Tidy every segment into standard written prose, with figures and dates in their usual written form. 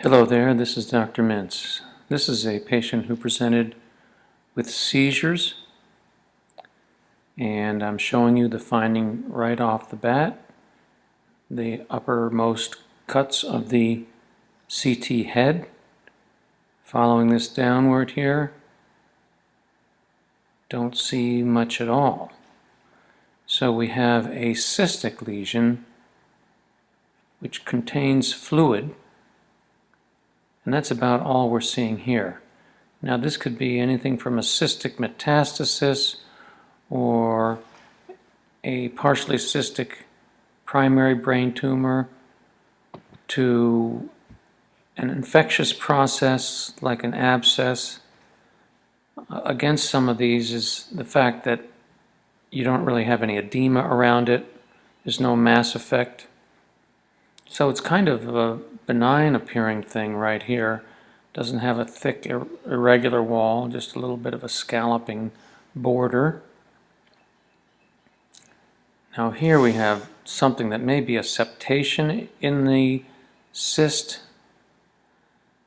Hello there, this is Dr. Mintz. This is a patient who presented with seizures, and I'm showing you the finding right off the bat. The uppermost cuts of the CT head. Following this downward here, don't see much at all. So we have a cystic lesion which contains fluid, and that's about all we're seeing here. Now this could be anything from a cystic metastasis or a partially cystic primary brain tumor to an infectious process like an abscess. Against some of these is the fact that you don't really have any edema around it. There's no mass effect. So it's kind of a benign appearing thing right here. Doesn't have a thick irregular wall, just a little bit of a scalloping border. Now here we have something that may be a septation in the cyst,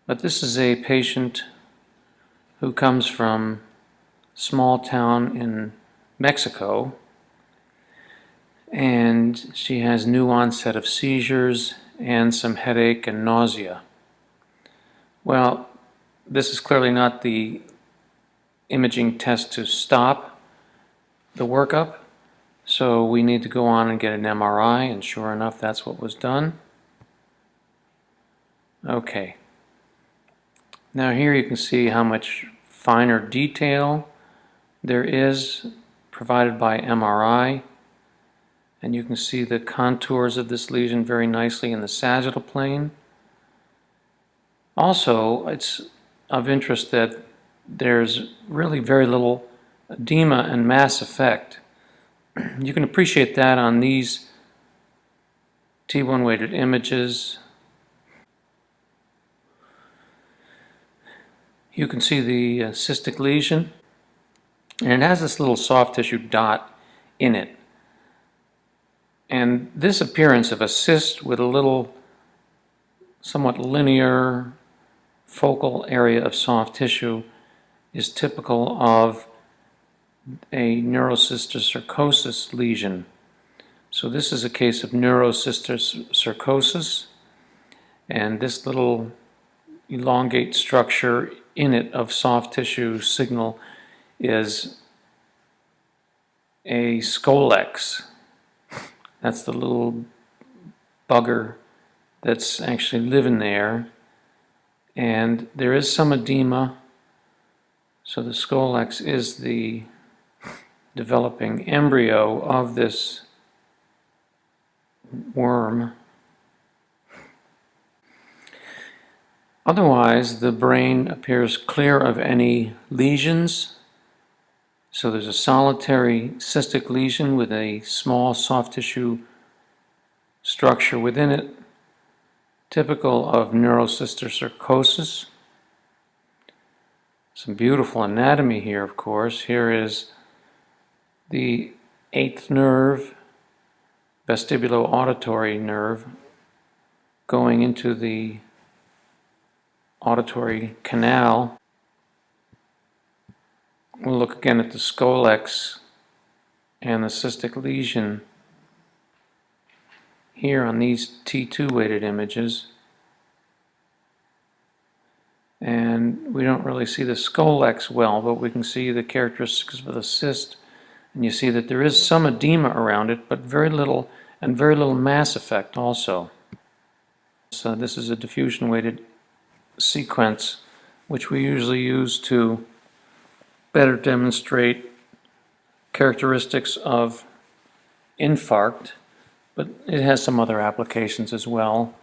but this is a patient who comes from a small town in Mexico, and she has new onset of seizures and some headache and nausea. Well, this is clearly not the imaging test to stop the workup, so we need to go on and get an MRI, and sure enough, that's what was done. Okay. Now here you can see how much finer detail there is provided by MRI, and you can see the contours of this lesion very nicely in the sagittal plane. Also, it's of interest that there's really very little edema and mass effect. You can appreciate that on these T1 weighted images. You can see the cystic lesion, and it has this little soft tissue dot in it. And this appearance of a cyst with a little somewhat linear focal area of soft tissue is typical of a neurocysticercosis lesion. So this is a case of neurocysticercosis, and this little elongate structure in it of soft tissue signal is a scolex. That's the little bugger that's actually living there, and there is some edema, so the scolex is the developing embryo of this worm. Otherwise, the brain appears clear of any lesions. So there's a solitary cystic lesion with a small soft tissue structure within it, typical of neurocysticercosis. Some beautiful anatomy here, of course. Here is the 8th nerve, vestibulo-auditory nerve, going into the auditory canal. We'll look again at the scolex and the cystic lesion here on these T2 weighted images. And we don't really see the scolex well, but we can see the characteristics of the cyst, and you see that there is some edema around it, but very little, and very little mass effect also. So this is a diffusion weighted sequence, which we usually use to better demonstrate characteristics of infarct, but it has some other applications as well,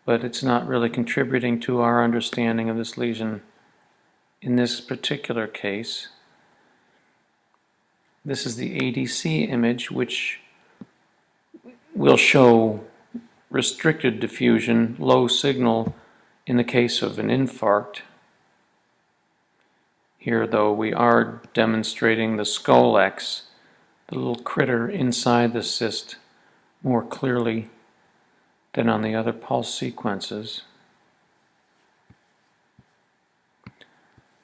but it's not really contributing to our understanding of this lesion in this particular case. This is the ADC image, which will show restricted diffusion, low signal in the case of an infarct. Here, though, we are demonstrating the scolex, the little critter inside the cyst, more clearly than on the other pulse sequences.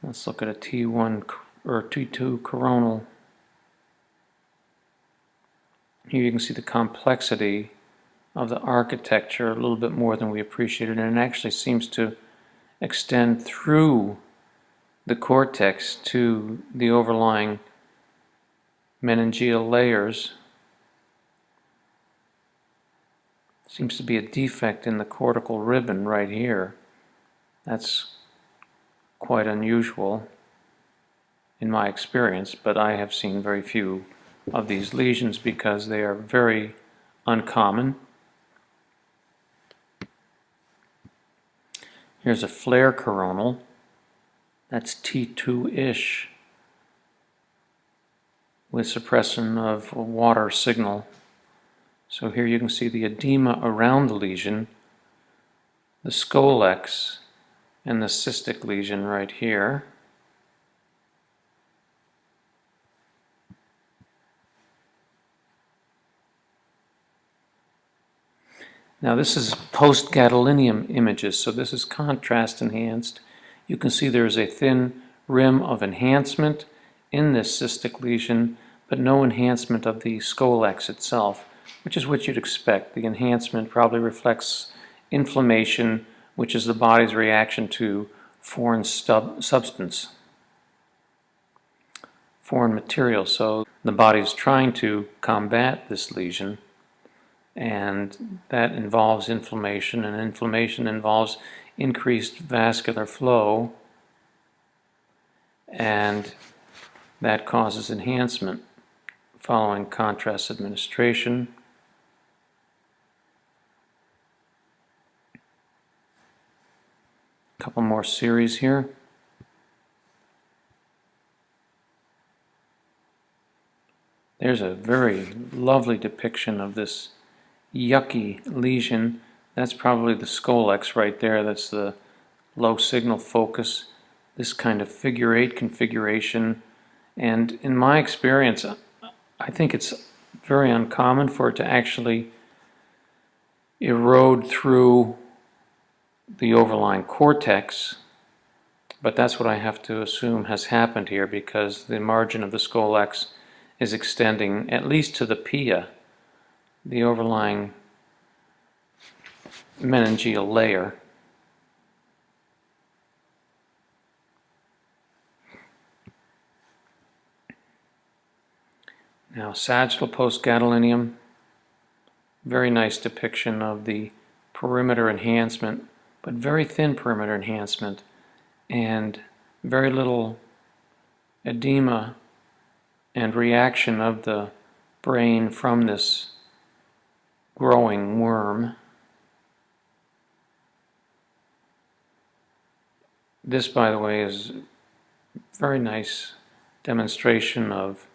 Let's look at a T1 or T2 coronal. Here you can see the complexity of the architecture a little bit more than we appreciated, and it actually seems to extend through the cortex to the overlying meningeal layers. Seems to be a defect in the cortical ribbon right here. That's quite unusual in my experience, but I have seen very few of these lesions because they are very uncommon. Here's a flare coronal. That's T2-ish with suppression of a water signal. So here you can see the edema around the lesion, the scolex, and the cystic lesion right here. Now this is post-gadolinium images, so this is contrast enhanced. You can see there's a thin rim of enhancement in this cystic lesion, but no enhancement of the scolex itself, which is what you'd expect. The enhancement probably reflects inflammation, which is the body's reaction to foreign substance, foreign material. So the body's trying to combat this lesion, and that involves inflammation, and inflammation involves increased vascular flow, and that causes enhancement following contrast administration. A couple more series here. There's a very lovely depiction of this yucky lesion. That's probably the scolex right there. That's the low signal focus. This kind of figure 8 configuration. And in my experience, I think it's very uncommon for it to actually erode through the overlying cortex, but that's what I have to assume has happened here, because the margin of the scolex is extending at least to the pia, the overlying meningeal layer. Now, sagittal post-gadolinium, very nice depiction of the perimeter enhancement, but very thin perimeter enhancement and very little edema and reaction of the brain from this growing worm. This, by the way, is a very nice demonstration of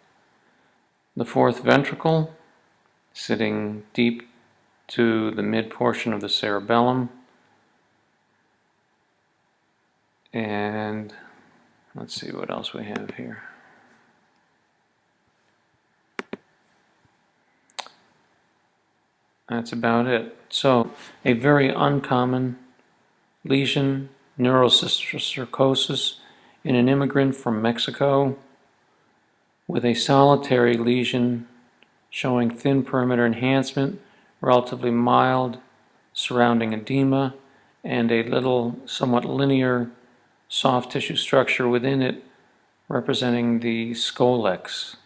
the fourth ventricle sitting deep to the mid portion of the cerebellum. And let's see what else we have here. That's about it. So, a very uncommon lesion, neurocysticercosis, in an immigrant from Mexico, with a solitary lesion showing thin perimeter enhancement, relatively mild surrounding edema, and a little somewhat linear soft tissue structure within it representing the scolex.